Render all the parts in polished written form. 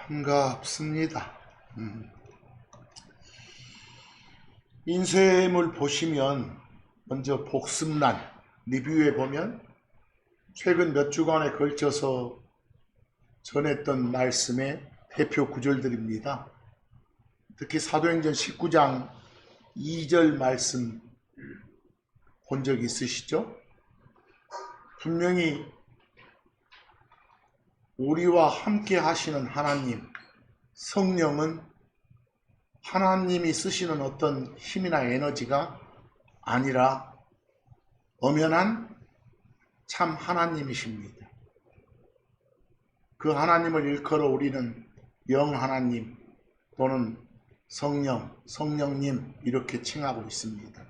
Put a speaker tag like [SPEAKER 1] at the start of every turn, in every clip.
[SPEAKER 1] 반갑습니다. 인쇄물 보시면 먼저 복습란 리뷰에 보면 최근 몇 주간에 걸쳐서 전했던 말씀의 대표 구절들입니다. 특히 사도행전 19장 2절 말씀 본 적 있으시죠? 분명히 우리와 함께 하시는 하나님, 성령은 하나님이 쓰시는 어떤 힘이나 에너지가 아니라 엄연한 참 하나님이십니다. 그 하나님을 일컬어 우리는 영 하나님 또는 성령, 성령님 이렇게 칭하고 있습니다.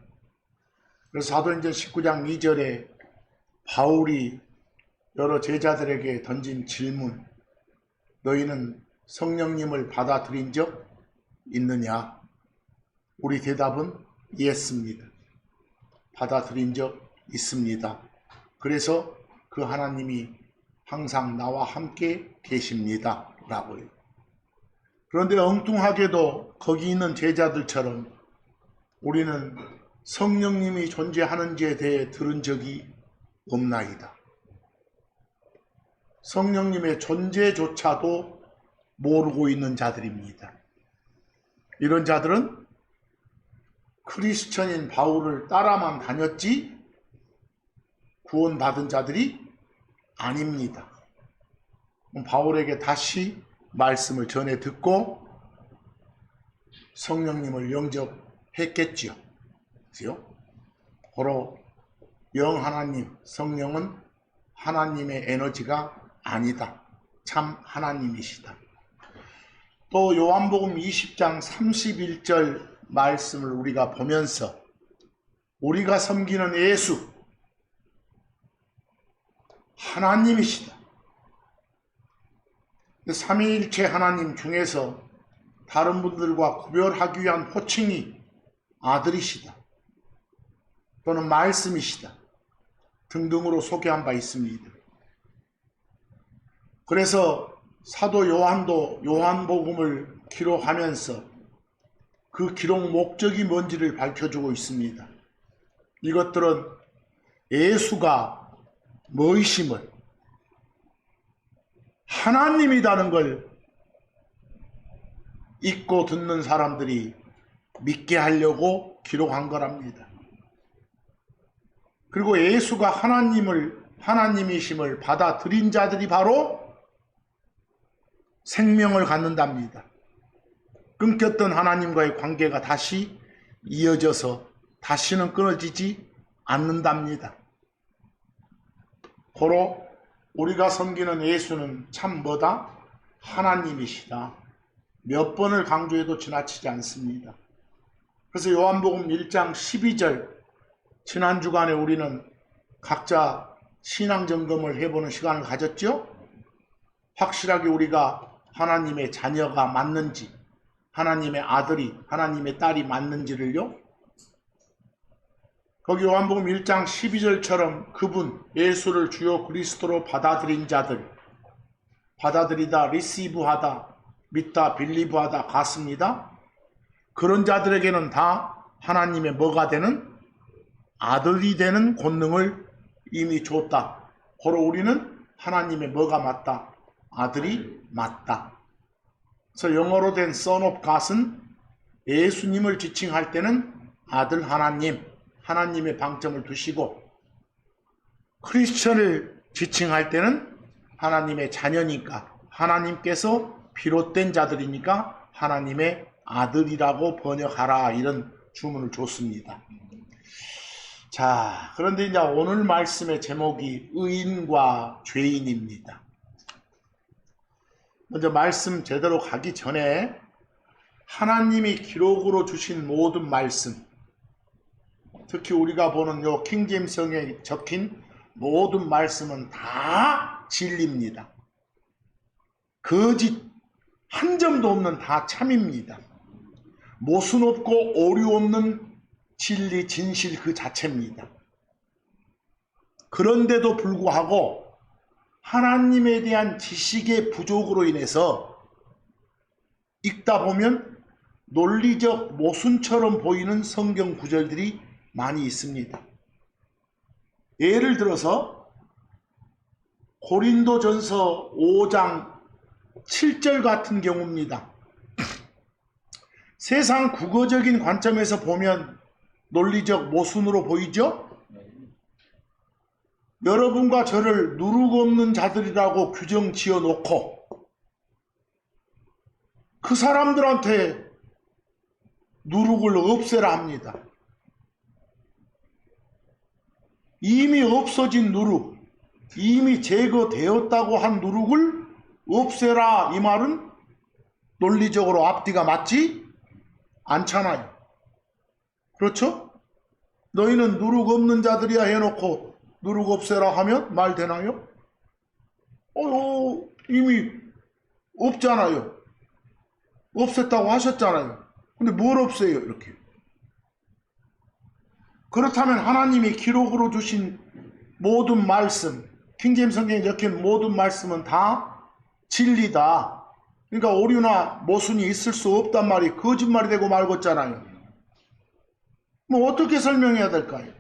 [SPEAKER 1] 그래서 사도행전 19장 2절에 바울이 여러 제자들에게 던진 질문, 너희는 성령님을 받아들인 적 있느냐? 우리 대답은 예스입니다. 받아들인 적 있습니다. 그래서 그 하나님이 항상 나와 함께 계십니다. 라고요. 그런데 엉뚱하게도 거기 있는 제자들처럼 우리는 성령님이 존재하는지에 대해 들은 적이 없나이다. 성령님의 존재조차도 모르고 있는 자들입니다. 이런 자들은 크리스천인 바울을 따라만 다녔지 구원받은 자들이 아닙니다. 바울에게 다시 말씀을 전해 듣고 성령님을 영접했겠지요. 그죠? 바로 영 하나님, 성령은 하나님의 에너지가 아니다. 참 하나님이시다. 또 요한복음 20장 31절 말씀을 우리가 보면서 우리가 섬기는 예수 하나님이시다. 삼위일체 하나님 중에서 다른 분들과 구별하기 위한 호칭이 아들이시다 또는 말씀이시다 등등으로 소개한 바 있습니다. 그래서 사도 요한도 요한복음을 기록하면서 그 기록 목적이 뭔지를 밝혀주고 있습니다. 이것들은 예수가 뭐이심을 하나님이라는 걸 읽고 듣는 사람들이 믿게 하려고 기록한 거랍니다. 그리고 예수가 하나님이심을 받아들인 자들이 바로 생명을 갖는답니다. 끊겼던 하나님과의 관계가 다시 이어져서 다시는 끊어지지 않는답니다. 고로 우리가 섬기는 예수는 참 뭐다? 하나님이시다. 몇 번을 강조해도 지나치지 않습니다. 그래서 요한복음 1장 12절 지난 주간에 우리는 각자 신앙점검을 해보는 시간을 가졌죠? 확실하게 우리가 하나님의 자녀가 맞는지, 하나님의 아들이, 하나님의 딸이 맞는지를요. 거기 요한복음 1장 12절처럼 그분 예수를 주요 그리스도로 받아들인 자들, 받아들이다, 리시브하다, 믿다, 빌리브하다 같습니다. 그런 자들에게는 다 하나님의 뭐가 되는? 아들이 되는 권능을 이미 줬다. 바로 우리는 하나님의 뭐가 맞다? 아들이 맞다. 그래서 영어로 된 Son of God은 예수님을 지칭할 때는 아들 하나님, 하나님의 방점을 두시고 크리스천을 지칭할 때는 하나님의 자녀니까 하나님께서 비롯된 자들이니까 하나님의 아들이라고 번역하라 이런 주문을 줬습니다. 자, 그런데 이제 오늘 말씀의 제목이 의인과 죄인입니다. 먼저 말씀 제대로 가기 전에 하나님이 기록으로 주신 모든 말씀, 특히 우리가 보는 요 킹제임스성에 적힌 모든 말씀은 다 진리입니다. 거짓 한 점도 없는 다 참입니다. 모순 없고 오류 없는 진리, 진실 그 자체입니다. 그런데도 불구하고 하나님에 대한 지식의 부족으로 인해서 읽다 보면 논리적 모순처럼 보이는 성경 구절들이 많이 있습니다. 예를 들어서 고린도전서 5장 7절 같은 경우입니다. 세상 국어적인 관점에서 보면 논리적 모순으로 보이죠? 여러분과 저를 누룩 없는 자들이라고 규정 지어 놓고 그 사람들한테 누룩을 없애라 합니다. 이미 없어진 누룩, 이미 제거되었다고 한 누룩을 없애라, 이 말은 논리적으로 앞뒤가 맞지 않잖아요. 그렇죠? 너희는 누룩 없는 자들이야 해놓고 누룩 없애라 하면 말 되나요? 이미 없잖아요. 없앴다고 하셨잖아요. 근데 뭘 없애요, 이렇게? 그렇다면 하나님이 기록으로 주신 모든 말씀, 킹제임스 성경에 적힌 모든 말씀은 다 진리다. 그러니까 오류나 모순이 있을 수 없단 말이 거짓말이 되고 말겠잖아요. 뭐 어떻게 설명해야 될까요?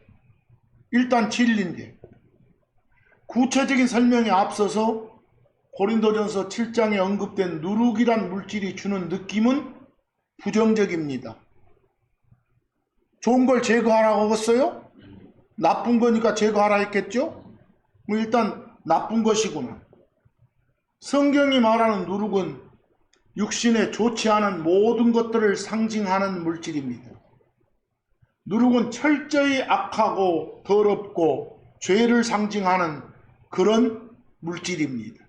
[SPEAKER 1] 일단 진리인데 구체적인 설명에 앞서서 고린도전서 7장에 언급된 누룩이란 물질이 주는 느낌은 부정적입니다. 좋은 걸 제거하라고 했어요? 나쁜 거니까 제거하라 했겠죠? 뭐 일단 나쁜 것이구나. 성경이 말하는 누룩은 육신에 좋지 않은 모든 것들을 상징하는 물질입니다. 누룩은 철저히 악하고 더럽고 죄를 상징하는 그런 물질입니다.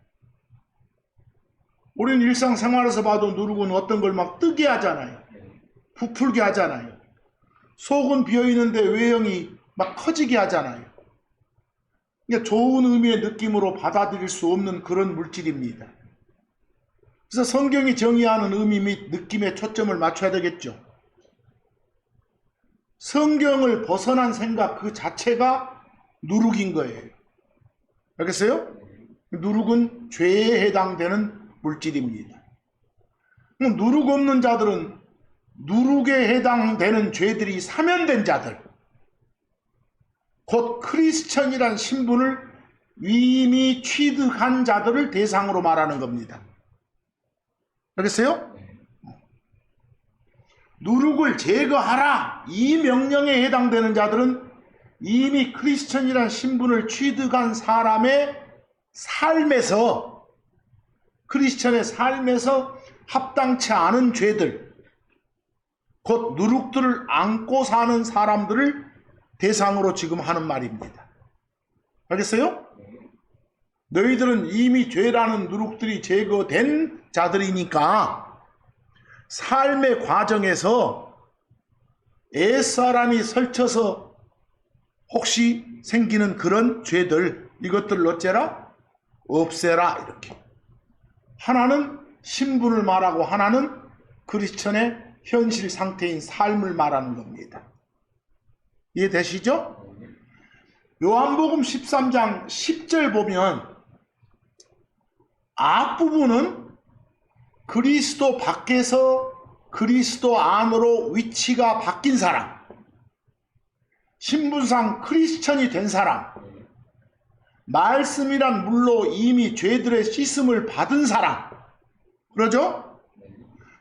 [SPEAKER 1] 우리는 일상생활에서 봐도 누룩은 어떤 걸 막 뜨게 하잖아요. 부풀게 하잖아요. 속은 비어있는데 외형이 막 커지게 하잖아요. 그러니까 좋은 의미의 느낌으로 받아들일 수 없는 그런 물질입니다. 그래서 성경이 정의하는 의미 및 느낌에 초점을 맞춰야 되겠죠. 성경을 벗어난 생각 그 자체가 누룩인 거예요. 알겠어요? 누룩은 죄에 해당되는 물질입니다. 그럼 누룩 없는 자들은 누룩에 해당되는 죄들이 사면된 자들, 곧 크리스천이란 신분을 이미 취득한 자들을 대상으로 말하는 겁니다. 알겠어요? 누룩을 제거하라, 이 명령에 해당되는 자들은 이미 크리스천이란 신분을 취득한 사람의 삶에서, 크리스천의 삶에서 합당치 않은 죄들, 곧 누룩들을 안고 사는 사람들을 대상으로 지금 하는 말입니다. 알겠어요? 너희들은 이미 죄라는 누룩들이 제거된 자들이니까 삶의 과정에서 옛사람이 설쳐서 혹시 생기는 그런 죄들, 이것들을 어째라? 없애라, 이렇게. 하나는 신분을 말하고 하나는 크리스천의 현실 상태인 삶을 말하는 겁니다. 이해되시죠? 요한복음 13장 10절 보면 앞부분은 그리스도 밖에서 그리스도 안으로 위치가 바뀐 사람, 신분상 크리스천이 된 사람, 말씀이란 물로 이미 죄들의 씻음을 받은 사람, 그러죠?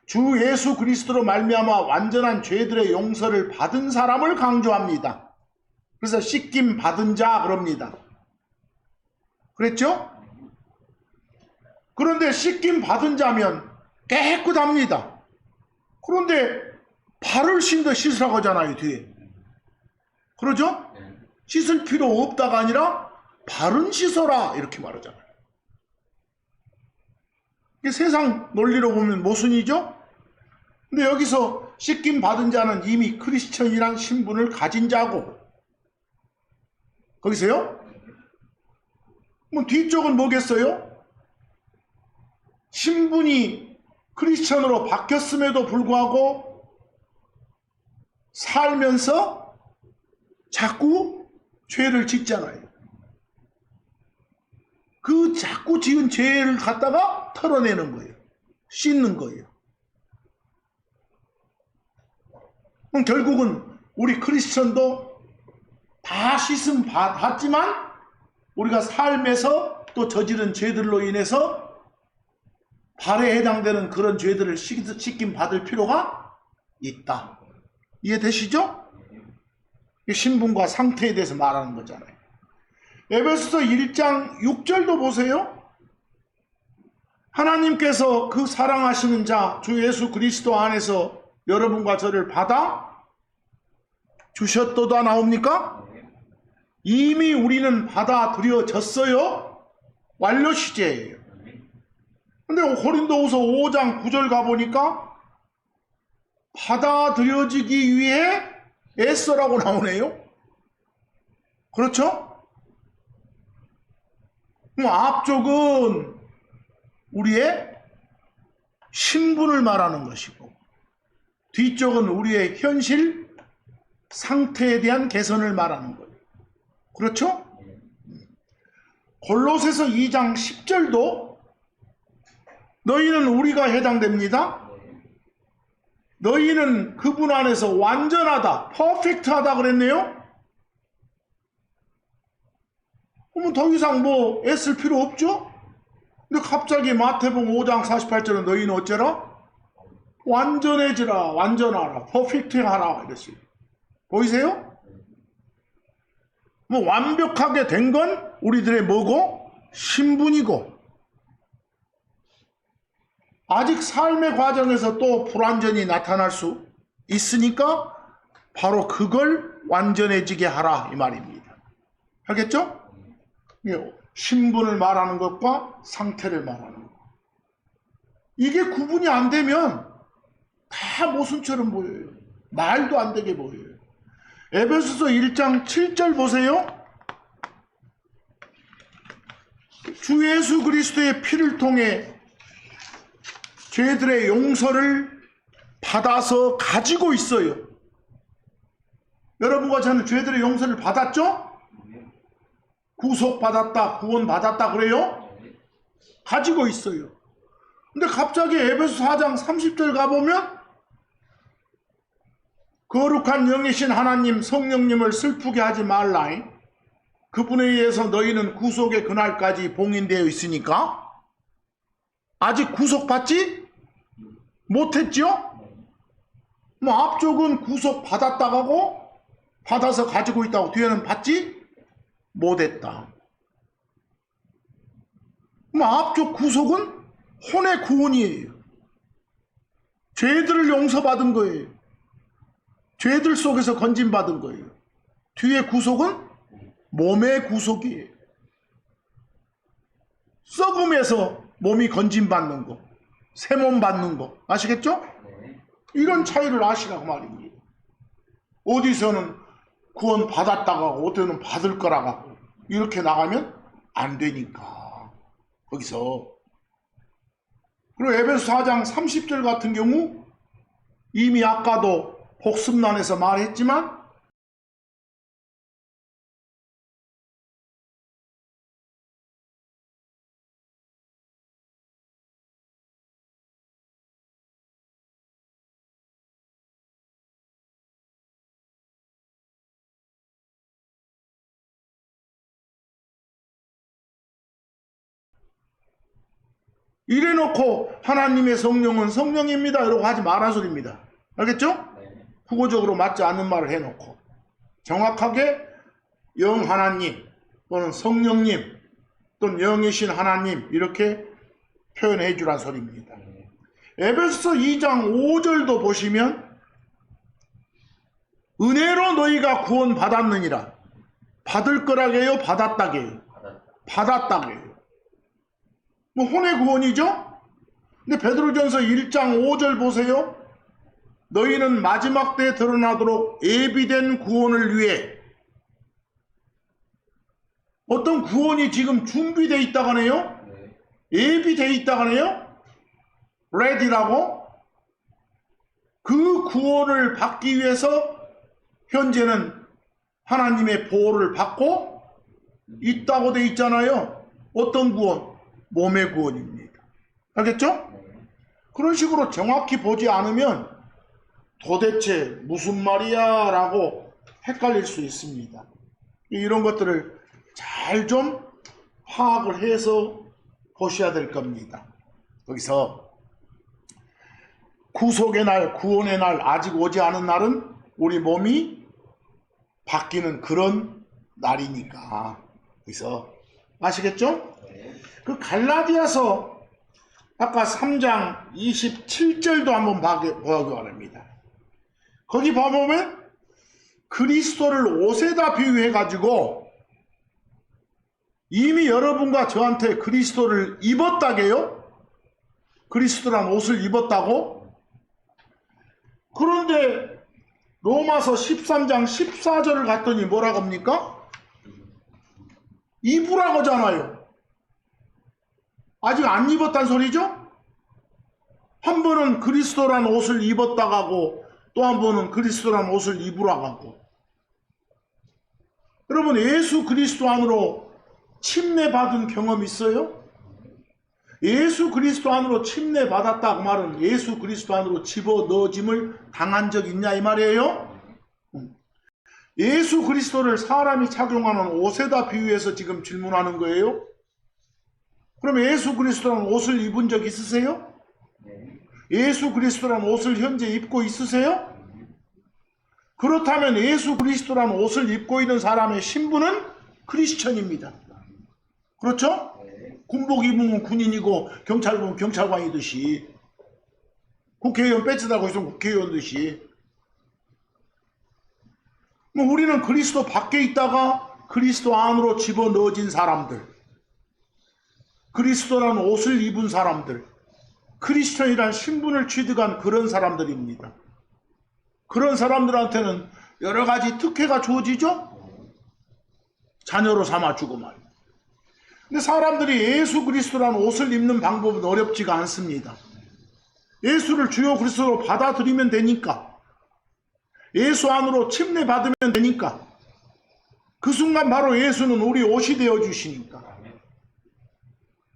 [SPEAKER 1] 주 예수 그리스도로 말미암아 완전한 죄들의 용서를 받은 사람을 강조합니다. 그래서 씻김 받은 자 그럽니다. 그랬죠? 그런데 씻김 받은 자면 깨끗합니다. 그런데 발을 씻으라고 하잖아요, 뒤에. 그러죠? 씻을 필요 없다가 아니라 발은 씻어라, 이렇게 말하잖아요. 이게 세상 논리로 보면 모순이죠? 근데 여기서 씻김 받은 자는 이미 크리스천이란 신분을 가진 자고, 거기서요? 뭐 뒤쪽은 뭐겠어요? 신분이 크리스천으로 바뀌었음에도 불구하고 살면서 자꾸 죄를 짓잖아요. 그 자꾸 지은 죄를 갖다가 털어내는 거예요. 씻는 거예요. 그럼 결국은 우리 크리스천도 다 씻음 받지만 우리가 삶에서 또 저지른 죄들로 인해서 발에 해당되는 그런 죄들을 씻김 받을 필요가 있다. 이해되시죠? 신분과 상태에 대해서 말하는 거잖아요. 에베소서 1장 6절도 보세요. 하나님께서 그 사랑하시는 자 주 예수 그리스도 안에서 여러분과 저를 받아 주셨도다 나옵니까? 이미 우리는 받아들여졌어요. 완료 시제예요. 근데 고린도후서 5장 9절 가보니까 받아들여지기 위해 애써라고 나오네요. 그렇죠? 그럼 앞쪽은 우리의 신분을 말하는 것이고 뒤쪽은 우리의 현실 상태에 대한 개선을 말하는 거예요. 그렇죠? 골로새서 2장 10절도 너희는 우리가 해당됩니다. 너희는 그분 안에서 완전하다, 퍼펙트하다 그랬네요. 그러면 더 이상 뭐 애쓸 필요 없죠? 근데 갑자기 마태복음 5장 48절은 너희는 어째라? 완전해지라, 완전하라, 퍼펙트하라 이랬어요. 보이세요? 뭐 완벽하게 된 건 우리들의 뭐고? 신분이고 아직 삶의 과정에서 또 불완전히 나타날 수 있으니까 바로 그걸 완전해지게 하라 이 말입니다. 알겠죠? 신분을 말하는 것과 상태를 말하는 것. 이게 구분이 안 되면 다 모순처럼 보여요. 말도 안 되게 보여요. 에베소서 1장 7절 보세요. 주 예수 그리스도의 피를 통해 죄들의 용서를 받아서 가지고 있어요. 여러분과 저는 죄들의 용서를 받았죠? 구속받았다, 구원받았다 그래요? 가지고 있어요. 근데 갑자기 에베소 4장 30절 가보면 거룩한 영이신 하나님 성령님을 슬프게 하지 말라. 그분에 의해서 너희는 구속의 그날까지 봉인되어 있으니까 아직 구속받지 못했죠? 뭐 앞쪽은 구속받았다고 받아서 가지고 있다고 뒤에는 받지 못했다. 뭐 앞쪽 구속은 혼의 구원이에요. 죄들을 용서받은 거예요. 죄들 속에서 건진받은 거예요. 뒤에 구속은 몸의 구속이에요. 썩음에서 몸이 건진받는 거, 새 몸 받는 거 아시겠죠? 이런 차이를 아시라고 말입니다. 어디서는 구원 받았다가 어디서는 받을 거라고 이렇게 나가면 안 되니까 거기서. 그리고 에베소 4장 30절 같은 경우 이미 아까도 복습란에서 말했지만 이래놓고 하나님의 성령은 성령입니다 이러고 하지 말란 소리입니다. 알겠죠? 국어적으로 맞지 않는 말을 해놓고 정확하게 영 하나님 또는 성령님 또는 영이신 하나님 이렇게 표현해 주란 소리입니다. 에베소서 2장 5절도 보시면 은혜로 너희가 구원 받았느니라. 받을 거라게요? 받았다게요? 받았다게요. 뭐 혼의 구원이죠? 근데 베드로전서 1장 5절 보세요. 너희는 마지막 때에 드러나도록 예비된 구원을 위해 어떤 구원이 지금 준비되어 있다고 하네요? 예비되어 있다고 하네요? ready라고? 그 구원을 받기 위해서 현재는 하나님의 보호를 받고 있다고 되어 있잖아요. 어떤 구원? 몸의 구원입니다. 알겠죠? 그런 식으로 정확히 보지 않으면 도대체 무슨 말이야? 라고 헷갈릴 수 있습니다. 이런 것들을 잘 좀 파악을 해서 보셔야 될 겁니다. 여기서 구속의 날, 구원의 날, 아직 오지 않은 날은 우리 몸이 바뀌는 그런 날이니까. 그래서 아시겠죠? 그 갈라디아서 아까 3장 27절도 한번 보기 바랍니다. 거기 봐보면 그리스도를 옷에다 비유해 가지고 이미 여러분과 저한테 그리스도를 입었다게요? 그리스도란 옷을 입었다고? 그런데 로마서 13장 14절을 갔더니 뭐라고 합니까? 입으라고 하잖아요. 아직 안 입었단 소리죠? 한 번은 그리스도란 옷을 입었다 가고 또 한 번은 그리스도란 옷을 입으라 가고. 여러분, 예수 그리스도 안으로 침례받은 경험 있어요? 예수 그리스도 안으로 침례받았다 그 말은 예수 그리스도 안으로 집어넣어짐을 당한 적 있냐 이 말이에요? 예수 그리스도를 사람이 착용하는 옷에다 비유해서 지금 질문하는 거예요? 그럼 예수 그리스도라는 옷을 입은 적 있으세요? 예수 그리스도라는 옷을 현재 입고 있으세요? 그렇다면 예수 그리스도라는 옷을 입고 있는 사람의 신분은 크리스천입니다. 그렇죠? 군복 입으면 군인이고 경찰 보면 경찰관이듯이 국회의원 배지 달고 있으면 국회의원듯이 우리는 그리스도 밖에 있다가 그리스도 안으로 집어넣어진 사람들, 그리스도라는 옷을 입은 사람들, 크리스천이라는 신분을 취득한 그런 사람들입니다. 그런 사람들한테는 여러 가지 특혜가 주어지죠? 자녀로 삼아주고 말이에요. 근데 사람들이 예수 그리스도라는 옷을 입는 방법은 어렵지가 않습니다. 예수를 주요 그리스도로 받아들이면 되니까, 예수 안으로 침례받으면 되니까, 그 순간 바로 예수는 우리 옷이 되어 주시니까.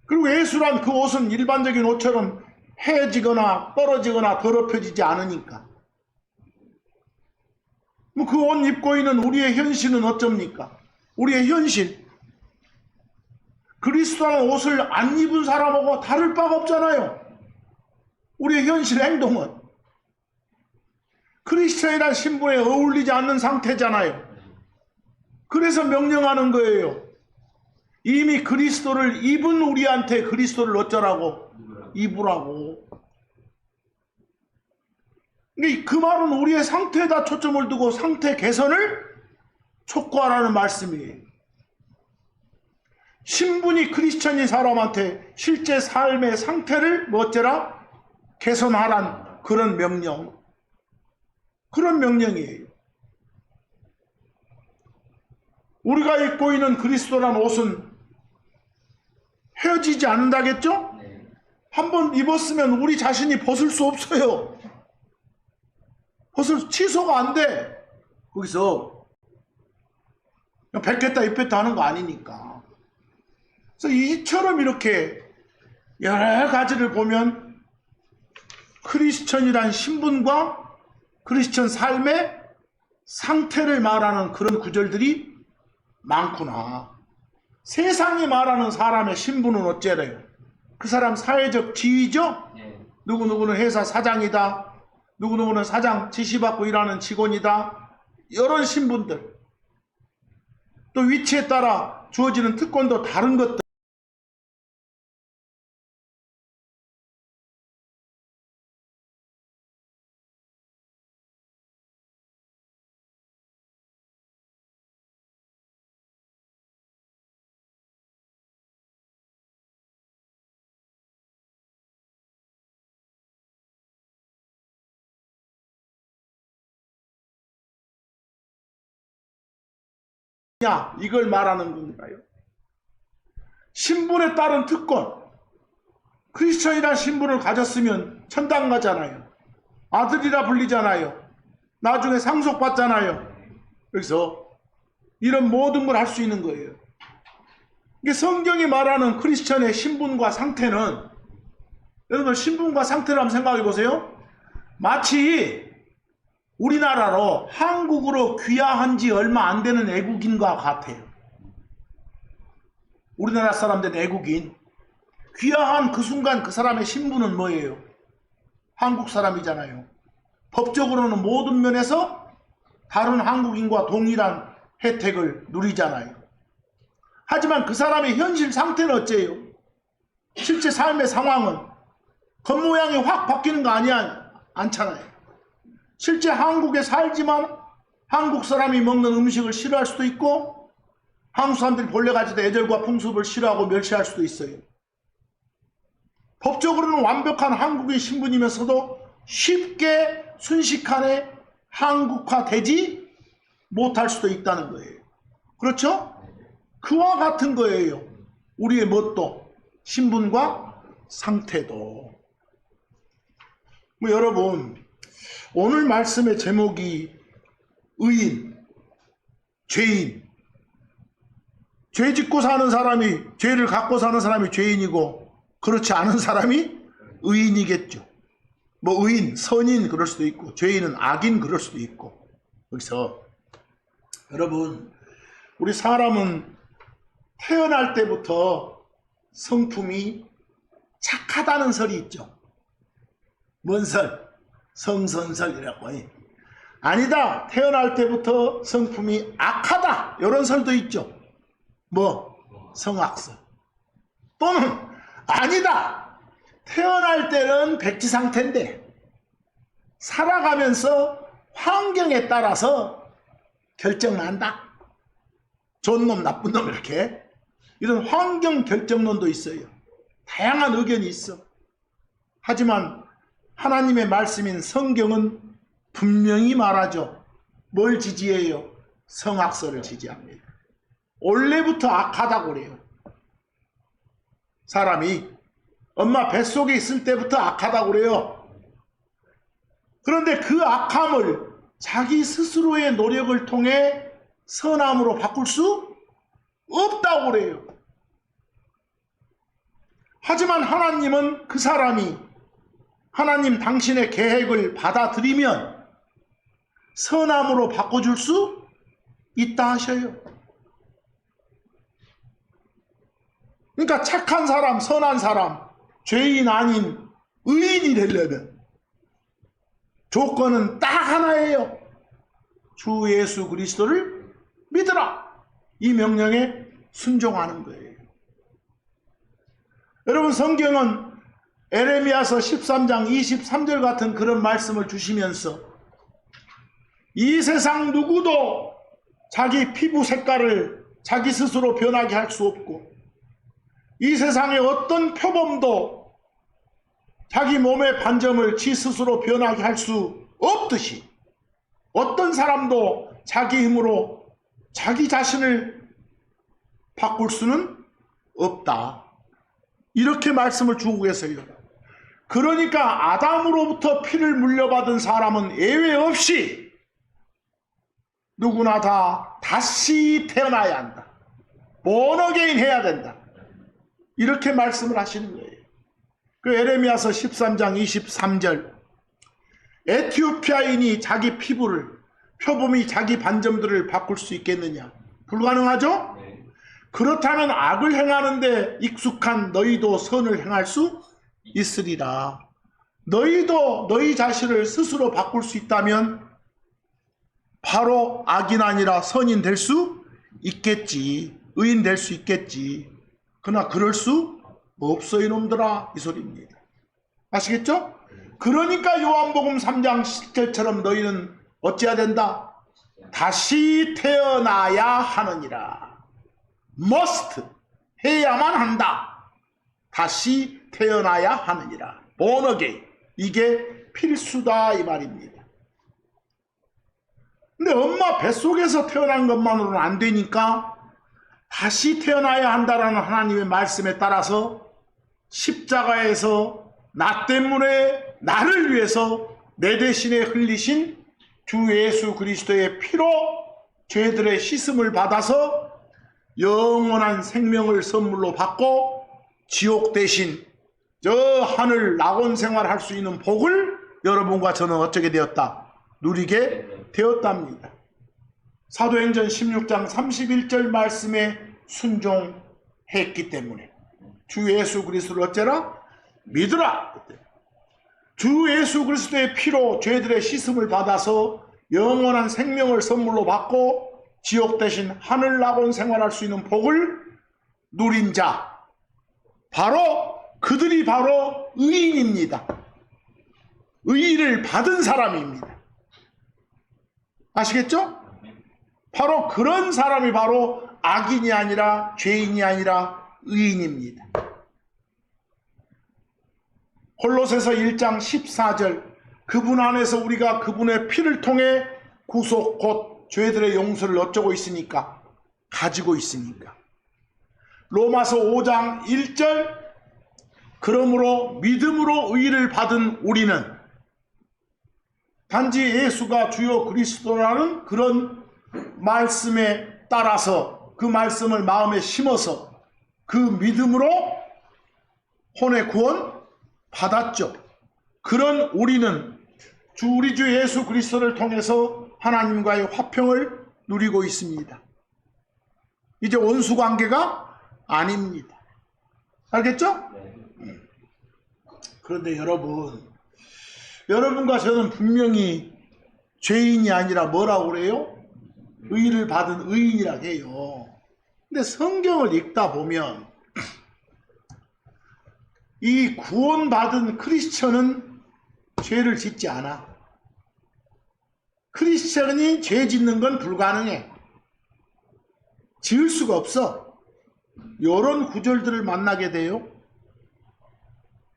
[SPEAKER 1] 그리고 예수란 그 옷은 일반적인 옷처럼 헤어지거나 떨어지거나 더럽혀지지 않으니까. 그 옷 입고 있는 우리의 현실은 어쩝니까? 우리의 현실, 그리스도라는 옷을 안 입은 사람하고 다를 바가 없잖아요. 우리의 현실 행동은 크리스천이라는 신분에 어울리지 않는 상태잖아요. 그래서 명령하는 거예요. 이미 그리스도를 입은 우리한테 그리스도를 어쩌라고? 입으라고. 그 말은 우리의 상태에다 초점을 두고 상태 개선을 촉구하라는 말씀이에요. 신분이 크리스천인 사람한테 실제 삶의 상태를 뭐어쩌라? 개선하란 그런 명령. 그런 명령이에요. 우리가 입고 있는 그리스도란 옷은 헤어지지 않는다겠죠? 한번 입었으면 우리 자신이 벗을 수 없어요. 취소가 안 돼. 거기서 그냥 뱉겠다 입혔다 하는 거 아니니까. 그래서 이처럼 이렇게 여러 가지를 보면 크리스천이란 신분과 크리스천 삶의 상태를 말하는 그런 구절들이 많구나. 세상이 말하는 사람의 신분은 어째래요? 그 사람 사회적 지위죠? 누구누구는 회사 사장이다. 누구누구는 사장 지시받고 일하는 직원이다. 이런 신분들. 또 위치에 따라 주어지는 특권도 다른 것들. 이걸 말하는 건가요? 신분에 따른 특권. 크리스천이라는 신분을 가졌으면 천당 가잖아요. 아들이라 불리잖아요. 나중에 상속받잖아요. 그래서 이런 모든 걸 할 수 있는 거예요. 이게 성경이 말하는 크리스천의 신분과 상태는, 여러분 신분과 상태를 한번 생각해 보세요. 마치 우리나라로 한국으로 귀화한 지 얼마 안 되는 외국인과 같아요. 우리나라 사람들 외국인. 귀화한 그 순간 그 사람의 신분은 뭐예요? 한국 사람이잖아요. 법적으로는 모든 면에서 다른 한국인과 동일한 혜택을 누리잖아요. 하지만 그 사람의 현실 상태는 어째요? 실제 삶의 상황은 겉모양이 확 바뀌는 거 않잖아요. 실제 한국에 살지만 한국 사람이 먹는 음식을 싫어할 수도 있고 한국 사람들이 본래 가지던 애절과 풍습을 싫어하고 멸시할 수도 있어요. 법적으로는 완벽한 한국인 신분이면서도 쉽게 순식간에 한국화되지 못할 수도 있다는 거예요. 그렇죠? 그와 같은 거예요. 우리의 뭣도 신분과 상태도. 여러분, 오늘 말씀의 제목이 의인, 죄인. 죄 짓고 사는 사람이, 죄를 갖고 사는 사람이 죄인이고 그렇지 않은 사람이 의인이겠죠. 의인, 선인 그럴 수도 있고 죄인은 악인 그럴 수도 있고. 여기서 여러분, 우리 사람은 태어날 때부터 성품이 착하다는 설이 있죠. 뭔 설? 성선설이라고. 아니다, 태어날 때부터 성품이 악하다 이런 설도 있죠. 성악설. 또는 아니다, 태어날 때는 백지 상태인데 살아가면서 환경에 따라서 결정난다. 좋은 놈 나쁜 놈 이렇게. 이런 환경 결정론도 있어요. 다양한 의견이 있어. 하지만 하나님의 말씀인 성경은 분명히 말하죠. 뭘 지지해요? 성악설을 지지합니다. 원래부터 악하다고 그래요. 사람이 엄마 뱃속에 있을 때부터 악하다고 그래요. 그런데 그 악함을 자기 스스로의 노력을 통해 선함으로 바꿀 수 없다고 그래요. 하지만 하나님은 그 사람이 하나님 당신의 계획을 받아들이면 선함으로 바꿔줄 수 있다 하셔요. 그러니까 착한 사람, 선한 사람, 죄인 아닌 의인이 되려면 조건은 딱 하나예요. 주 예수 그리스도를 믿으라. 이 명령에 순종하는 거예요. 여러분, 성경은 에레미야서 13장 23절 같은 그런 말씀을 주시면서 이 세상 누구도 자기 피부 색깔을 자기 스스로 변하게 할 수 없고 이 세상의 어떤 표범도 자기 몸의 반점을 지 스스로 변하게 할 수 없듯이 어떤 사람도 자기 힘으로 자기 자신을 바꿀 수는 없다. 이렇게 말씀을 주고 계세요. 그러니까 아담으로부터 피를 물려받은 사람은 예외 없이 누구나 다 다시 태어나야 한다. 본어게인 해야 된다. 이렇게 말씀을 하시는 거예요. 그 에레미야서 13장 23절, 에티오피아인이 자기 피부를, 표범이 자기 반점들을 바꿀 수 있겠느냐? 불가능하죠? 그렇다면 악을 행하는데 익숙한 너희도 선을 행할 수 있으리라. 너희도 너희 자신을 스스로 바꿀 수 있다면 바로 악인 아니라 선인 될 수 있겠지. 의인 될 수 있겠지. 그러나 그럴 수 없어 이놈들아, 이 소리입니다. 아시겠죠? 그러니까 요한복음 3장 10절처럼 너희는 어찌해야 된다? 다시 태어나야 하느니라. must, 해야만 한다. 다시 태어나야 하느니라. born again. 이게 필수다 이 말입니다. 근데 엄마 뱃속에서 태어난 것만으로는 안 되니까 다시 태어나야 한다라는 하나님의 말씀에 따라서 십자가에서 나 때문에 나를 위해서 내 대신에 흘리신 주 예수 그리스도의 피로 죄들의 씻음을 받아서 영원한 생명을 선물로 받고 지옥 대신 저 하늘 낙원 생활할 수 있는 복을 여러분과 저는 어쩌게 되었다? 누리게 되었답니다. 사도행전 16장 31절 말씀에 순종했기 때문에 주 예수 그리스도를 어째라? 믿으라. 주 예수 그리스도의 피로 죄들의 씻음을 받아서 영원한 생명을 선물로 받고 지옥 대신 하늘 낙원 생활할 수 있는 복을 누린 자, 바로 그들이 바로 의인입니다. 의의를 받은 사람입니다. 아시겠죠? 바로 그런 사람이 바로 악인이 아니라 죄인이 아니라 의인입니다. 골로새서 1장 14절 그분 안에서 우리가 그분의 피를 통해 구속 곧 죄들의 용서를 어쩌고 있으니까 가지고 있으니까. 로마서 5장 1절 그러므로 믿음으로 의를 받은 우리는 단지 예수가 주요 그리스도라는 그런 말씀에 따라서 그 말씀을 마음에 심어서 그 믿음으로 혼의 구원 받았죠. 그런 우리는 우리 주 예수 그리스도를 통해서 하나님과의 화평을 누리고 있습니다. 이제 원수 관계가 아닙니다. 알겠죠? 그런데 여러분과 저는 분명히 죄인이 아니라 뭐라고 그래요? 의를 받은 의인이라고 해요. 근데 성경을 읽다 보면 이 구원받은 크리스천은 죄를 짓지 않아. 크리스천이 죄 짓는 건 불가능해. 지을 수가 없어. 이런 구절들을 만나게 돼요.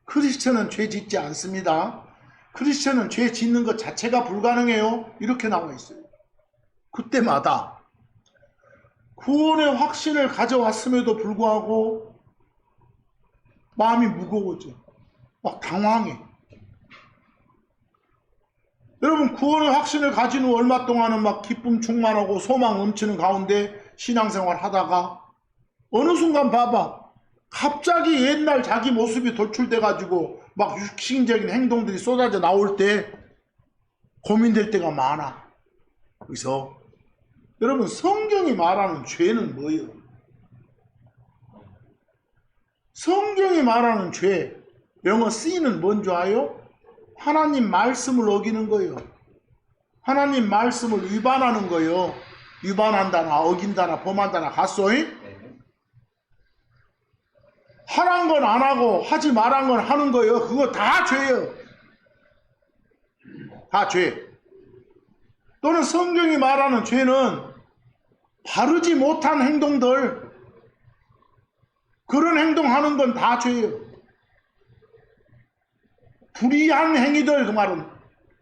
[SPEAKER 1] 크리스천은 죄 짓지 않습니다. 크리스천은 죄 짓는 것 자체가 불가능해요. 이렇게 나와 있어요. 그때마다 구원의 확신을 가져왔음에도 불구하고 마음이 무거워져. 막 당황해. 여러분 구원의 확신을 가진 후 얼마 동안은 막 기쁨 충만하고 소망 넘치는 가운데 신앙생활 하다가 어느 순간 봐봐. 갑자기 옛날 자기 모습이 돌출돼 가지고 막 육신적인 행동들이 쏟아져 나올 때 고민될 때가 많아. 그래서 여러분 성경이 말하는 죄는 뭐예요? 성경이 말하는 죄, 영어 C는 뭔지 아요? 하나님 말씀을 어기는 거예요. 하나님 말씀을 위반하는 거예요. 위반한다나 어긴다나 범한다나 갔소잉? 하란 건 안 하고 하지 말란 건 하는 거예요. 그거 다 죄예요. 다 죄. 또는 성경이 말하는 죄는 바르지 못한 행동들, 그런 행동하는 건 다 죄예요. 불의한 행위들, 그 말은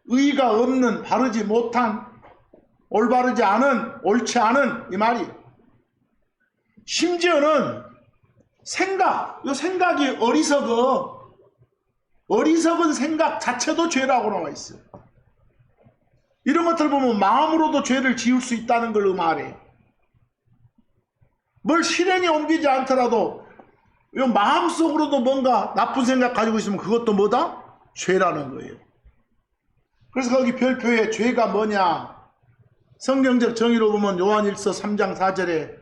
[SPEAKER 1] 의의가 없는, 바르지 못한, 올바르지 않은, 옳지 않은 이 말이에요. 심지어는 이 생각이 어리석은 생각 자체도 죄라고 나와 있어요. 이런 것들 보면 마음으로도 죄를 지을 수 있다는 걸 말해요. 뭘 실행에 옮기지 않더라도 마음속으로도 뭔가 나쁜 생각 가지고 있으면 그것도 뭐다? 죄라는 거예요. 그래서 거기 별표에 죄가 뭐냐? 성경적 정의로 보면 요한일서 3장 4절에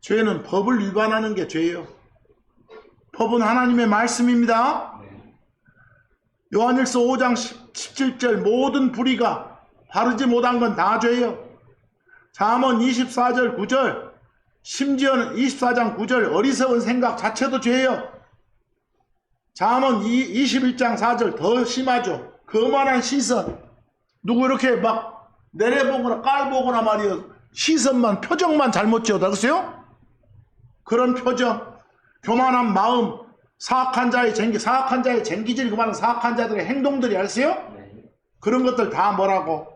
[SPEAKER 1] 죄는 법을 위반하는 게 죄예요. 법은 하나님의 말씀입니다. 요한일서 5장 17절 모든 불의가 바르지 못한 건 다 죄예요. 잠언 24절 9절 심지어는 24장 9절 어리석은 생각 자체도 죄예요. 잠언 21장 4절 더 심하죠. 거만한 시선, 누구 이렇게 막 내려보거나 깔보거나 말이요, 시선만 표정만 잘못 지어다 그랬어요? 그런 표정, 교만한 마음, 사악한 자의 쟁기질, 그 말은 사악한 자들의 행동들이 알았어요? 그런 것들 다 뭐라고?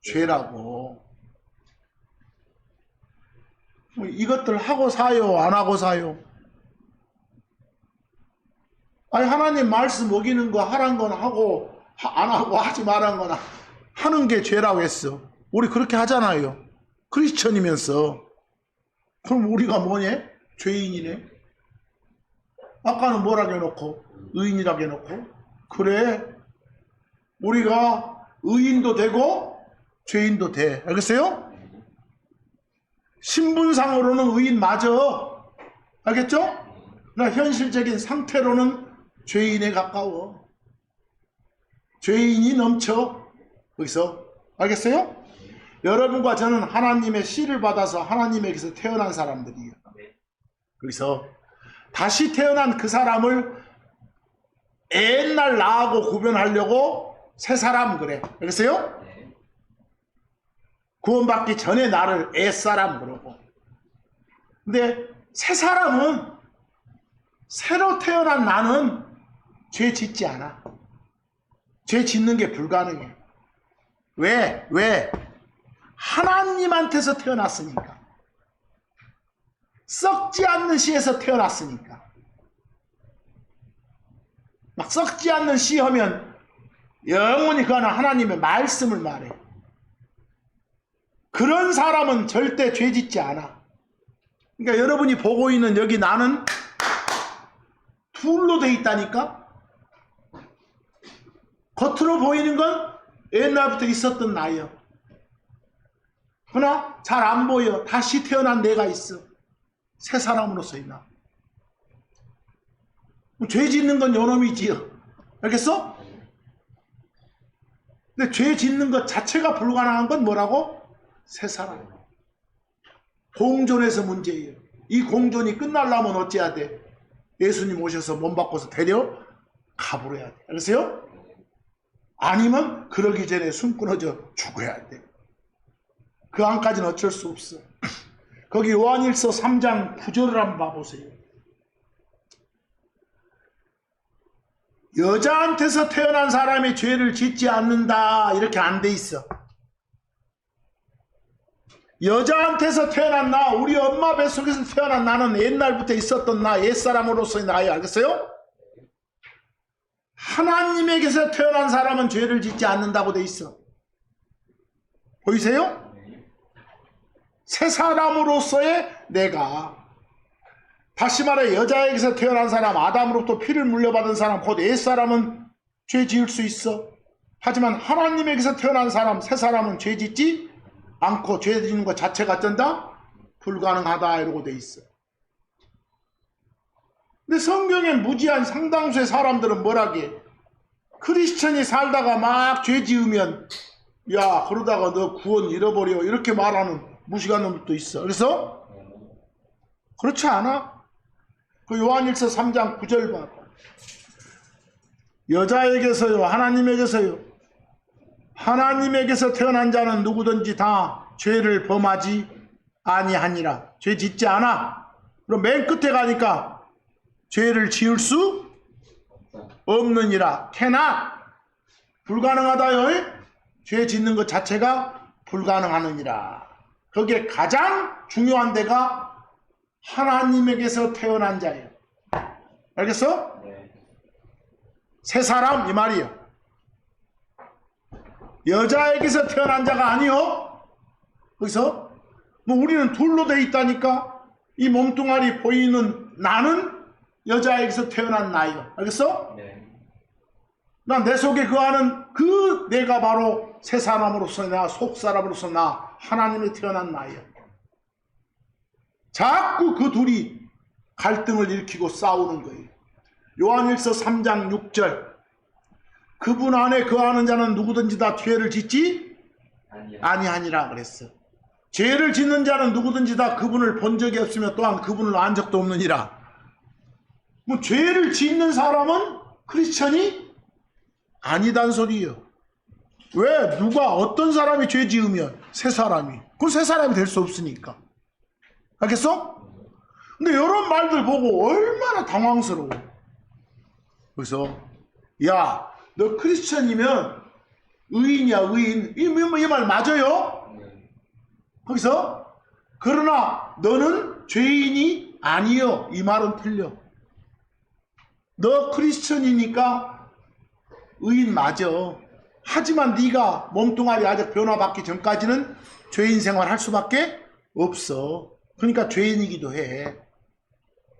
[SPEAKER 1] 죄라고. 이것들 하고 사요, 안 하고 사요? 아니 하나님 말씀 어기는 거 하란 건 하고 안 하고 하지 말란 건 하는 게 죄라고 했어. 우리 그렇게 하잖아요. 크리스천이면서. 그럼 우리가 뭐냐? 죄인이네. 아까는 뭐라고 해놓고 의인이라고 해놓고. 그래 우리가 의인도 되고 죄인도 돼. 알겠어요? 신분상으로는 의인 맞아. 알겠죠? 그러나 현실적인 상태로는 죄인에 가까워. 죄인이 넘쳐. 거기서. 알겠어요? 여러분과 저는 하나님의 씨를 받아서 하나님에게서 태어난 사람들이에요. 거기서 다시 태어난 그 사람을 옛날 나하고 구별하려고 새 사람 그래. 알겠어요? 구원받기 전에 나를 옛사람 그러고. 근데 새 사람은 새로 태어난 나는 죄 짓지 않아. 죄 짓는 게 불가능해. 왜? 왜? 하나님한테서 태어났으니까. 썩지 않는 씨에서 태어났으니까. 막 썩지 않는 씨 하면 영원히 그 안에 하나님의 말씀을 말해. 그런 사람은 절대 죄 짓지 않아. 그러니까 여러분이 보고 있는 여기 나는 둘로 돼 있다니까. 겉으로 보이는 건 옛날부터 있었던 나예요. 그러나 잘 안 보여. 다시 태어난 내가 있어. 새 사람으로서의 나. 죄 짓는 건 요놈이지요. 알겠어? 근데 죄 짓는 것 자체가 불가능한 건 뭐라고? 새 사람. 공존에서 문제예요. 이 공존이 끝나려면 어찌해야 돼? 예수님 오셔서 몸 바꿔서 데려 가버려야 돼. 알겠어요? 아니면 그러기 전에 숨 끊어져 죽어야 돼. 그 안까지는 어쩔 수 없어. 거기 요한일서 3장 9절을 한번 봐보세요. 여자한테서 태어난 사람이 죄를 짓지 않는다 이렇게 안 돼 있어. 여자한테서 태어난 나, 우리 엄마 뱃속에서 태어난 나는 옛날부터 있었던 나, 옛사람으로서의 나예요. 알겠어요? 하나님에게서 태어난 사람은 죄를 짓지 않는다고 돼 있어. 보이세요? 새 사람으로서의 내가. 다시 말해 여자에게서 태어난 사람, 아담으로부터 피를 물려받은 사람, 곧 옛사람은 죄 지을 수 있어. 하지만 하나님에게서 태어난 사람, 새 사람은 죄 짓지 않고 죄 짓는 것 자체가 어쩐다? 불가능하다 이러고 돼 있어. 근데 성경에 무지한 상당수의 사람들은 뭐라게? 크리스천이 살다가 막 죄 지으면 야 그러다가 너 구원 잃어버려 이렇게 말하는 무식한 놈도 있어. 그래서 그렇지 않아. 그 요한일서 3장 9절 봐. 여자에게서요 하나님에게서요 하나님에게서 태어난 자는 누구든지 다 죄를 범하지 아니하니라. 죄 짓지 않아. 그럼 맨 끝에 가니까 죄를 지을 수 없느니라. cannot. 불가능하다요. 죄 짓는 것 자체가 불가능하느니라. 거기에 가장 중요한 데가 하나님에게서 태어난 자예요. 알겠어? 새 사람 이 말이에요. 여자에게서 태어난 자가 아니요. 거기서 뭐 우리는 둘로 돼 있다니까. 이 몸뚱아리 보이는 나는 여자에게서 태어난 나예요. 알겠어? 난 내 속에 거하는 그 내가 바로 새 사람으로서 나, 속 사람으로서 나, 하나님이 태어난 나예요. 자꾸 그 둘이 갈등을 일으키고 싸우는 거예요. 요한일서 3장 6절. 그분 안에 거하는 자는 누구든지 다 죄를 짓지 아니하니라 그랬어. 죄를 짓는 자는 누구든지 다 그분을 본 적이 없으며 또한 그분을 안 적도 없느니라. 뭐 죄를 짓는 사람은 크리스천이 아니단 소리예요. 왜? 누가 어떤 사람이 죄 지으면 새 사람이. 그건 새 사람이 될 수 없으니까. 알겠어? 근데 이런 말들 보고 얼마나 당황스러워. 그래서 야, 너 크리스천이면 의인이야 의인. 이 말 맞아요? 거기서 그러나 너는 죄인이 아니여. 이 말은 틀려. 너 크리스천이니까 의인 맞아. 하지만 네가 몸뚱아리 아직 변화받기 전까지는 죄인 생활 할 수밖에 없어. 그러니까 죄인이기도 해.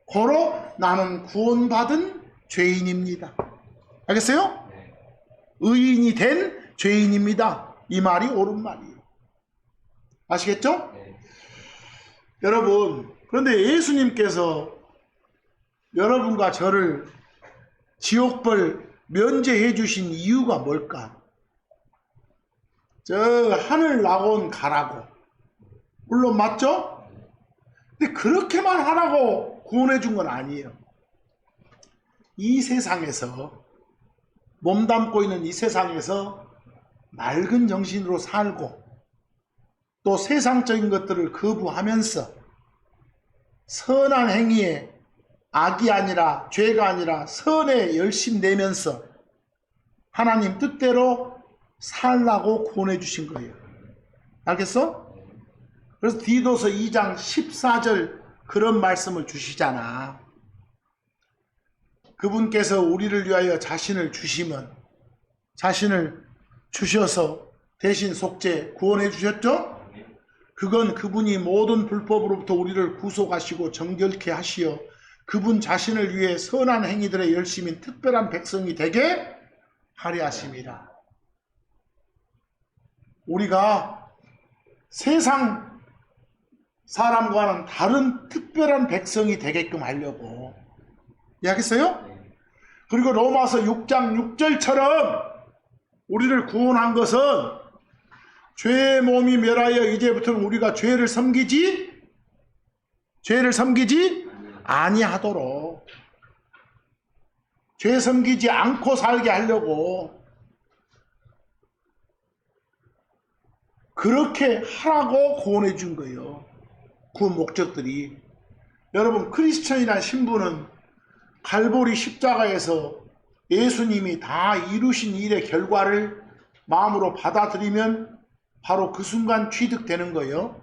[SPEAKER 1] 고로 나는 구원받은 죄인입니다. 알겠어요? 의인이 된 죄인입니다. 이 말이 옳은 말이에요. 아시겠죠?
[SPEAKER 2] 네.
[SPEAKER 1] 여러분, 그런데 예수님께서 여러분과 저를 지옥벌 면제해 주신 이유가 뭘까? 저 하늘 낙원 가라고. 물론 맞죠? 근데 그렇게만 하라고 구원해 준 건 아니에요. 이 세상에서 몸담고 있는 이 세상에서 맑은 정신으로 살고 또 세상적인 것들을 거부하면서 선한 행위에 악이 아니라 죄가 아니라 선에 열심 내면서 하나님 뜻대로 살라고 구원해 주신 거예요. 알겠어? 그래서 디도서 2장 14절 그런 말씀을 주시잖아. 그분께서 우리를 위하여 자신을 주시면 자신을 주셔서 대신 속죄 구원해 주셨죠? 그건 그분이 모든 불법으로부터 우리를 구속하시고 정결케 하시어 그분 자신을 위해 선한 행위들의 열심인 특별한 백성이 되게 하려 하심이라. 우리가 세상 사람과는 다른 특별한 백성이 되게끔 하려고. 이해하겠어요? 그리고 로마서 6장 6절처럼 우리를 구원한 것은 죄의 몸이 멸하여 이제부터는 우리가 죄를 섬기지 아니하도록 죄 섬기지 않고 살게 하려고 그렇게 하라고 구원해 준 거예요. 그 목적들이. 여러분, 크리스천이라는 신분은 갈보리 십자가에서 예수님이 다 이루신 일의 결과를 마음으로 받아들이면 바로 그 순간 취득되는 거예요.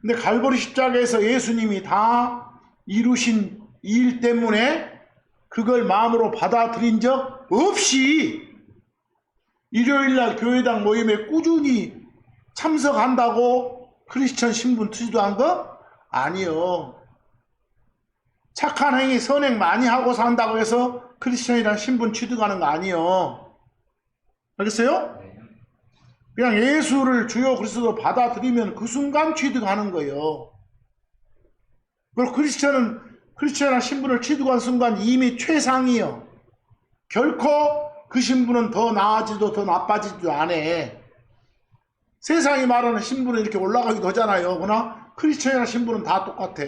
[SPEAKER 1] 근데 갈보리 십자가에서 예수님이 다 이루신 일 때문에 그걸 마음으로 받아들인 적 없이 일요일날 교회당 모임에 꾸준히 참석한다고 크리스천 신분 취득한 거 아니요. 착한 행위, 선행 많이 하고 산다고 해서 크리스천이라는 신분 취득하는 거 아니요. 알겠어요? 그냥 예수를 주요 그리스도로 받아들이면 그 순간 취득하는 거예요. 그리고 크리스천이라는 신분을 취득한 순간 이미 최상이요. 결코 그 신분은 더 나아지도 더 나빠지지도 않아. 세상이 말하는 신분은 이렇게 올라가기도 하잖아요. 그러나 크리스천이라는 신분은 다 똑같아.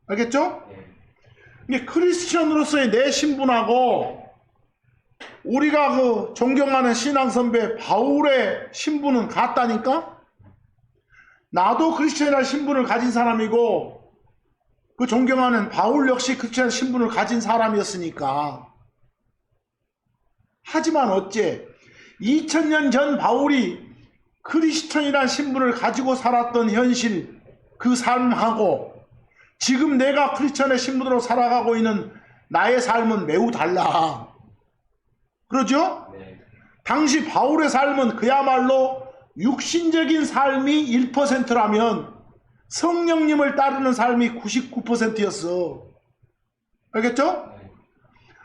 [SPEAKER 1] 알겠죠? 근데 크리스천으로서의 내 신분하고 우리가 그 존경하는 신앙선배 바울의 신분은 같다니까? 나도 크리스천이라는 신분을 가진 사람이고 그 존경하는 바울 역시 크리스천 신분을 가진 사람이었으니까. 하지만 어째 2000년 전 바울이 크리스천이라는 신분을 가지고 살았던 현실, 그 삶하고 지금 내가 크리스천의 신분으로 살아가고 있는 나의 삶은 매우 달라. 그러죠?
[SPEAKER 2] 네.
[SPEAKER 1] 당시 바울의 삶은 그야말로 육신적인 삶이 1%라면 성령님을 따르는 삶이 99%였어. 알겠죠?
[SPEAKER 2] 네.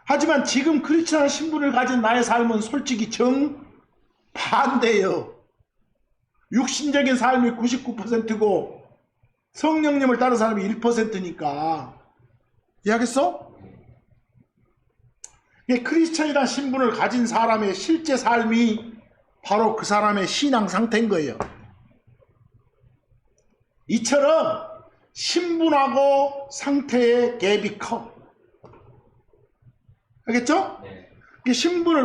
[SPEAKER 1] 하지만 지금 크리스천의 신분을 가진 나의 삶은 솔직히 정반대예요. 육신적인 삶이 99%고 성령님을 따르는 사람이 1%니까. 이해하겠어? 크리스천이라는 신분을 가진 사람의 실제 삶이 바로 그 사람의 신앙 상태인 거예요. 이처럼 신분하고 상태의 갭이 커. 알겠죠?
[SPEAKER 2] 네.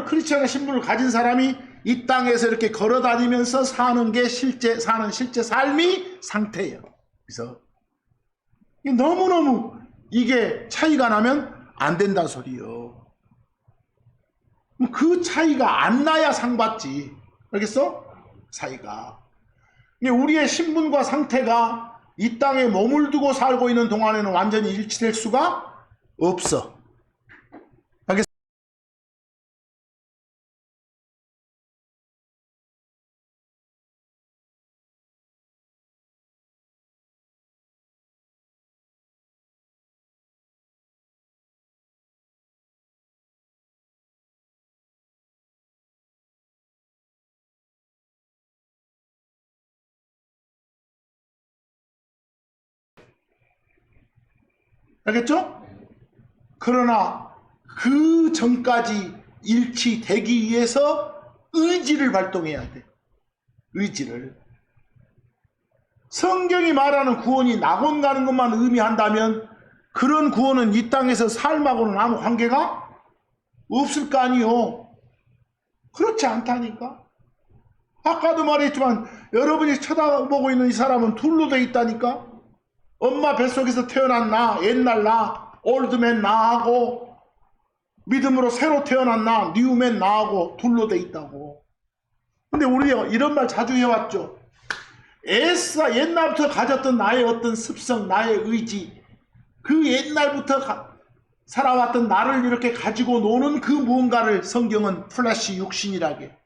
[SPEAKER 1] 크리스천의 신분을 가진 사람이 이 땅에서 이렇게 걸어 다니면서 사는 게 실제 삶이 상태예요. 그래서 너무너무 이게 차이가 나면 안 된다는 소리예요. 그 차이가 안 나야 상 받지. 알겠어? 차이가. 우리의 신분과 상태가 이 땅에 몸을 두고 살고 있는 동안에는 완전히 일치될 수가 없어. 알겠죠? 그러나 그 전까지 일치되기 위해서 의지를 발동해야 돼. 의지를. 성경이 말하는 구원이 낙원 가는 것만 의미한다면 그런 구원은 이 땅에서 삶하고는 아무 관계가 없을 거 아니요. 그렇지 않다니까. 아까도 말했지만 여러분이 쳐다보고 있는 이 사람은 둘로 돼 있다니까. 엄마 뱃속에서 태어난 나, 옛날 나, 올드맨 나하고 믿음으로 새로 태어난 나, 뉴맨 나하고 둘로 돼 있다고. 근데 우리가 이런 말 자주 해왔죠. 애써 옛날부터 가졌던 나의 어떤 습성, 나의 의지, 그 옛날부터 살아왔던 나를 이렇게 가지고 노는 그 무언가를 성경은 플래시 육신이라고 해.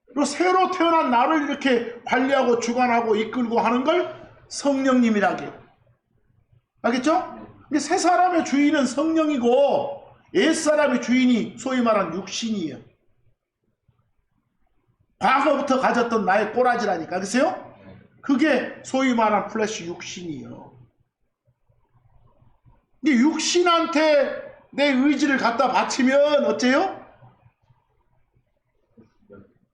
[SPEAKER 1] 그리고 새로 태어난 나를 이렇게 관리하고 주관하고 이끌고 하는 걸 성령님이라고 해. 알겠죠? 근데 새 사람의 주인은 성령이고 옛사람의 주인이 소위 말하는 육신이에요. 과거부터 가졌던 나의 꼬라지라니까. 그랬어요? 그게 소위 말하는 플래시 육신이에요. 근데 육신한테 내 의지를 갖다 바치면 어째요?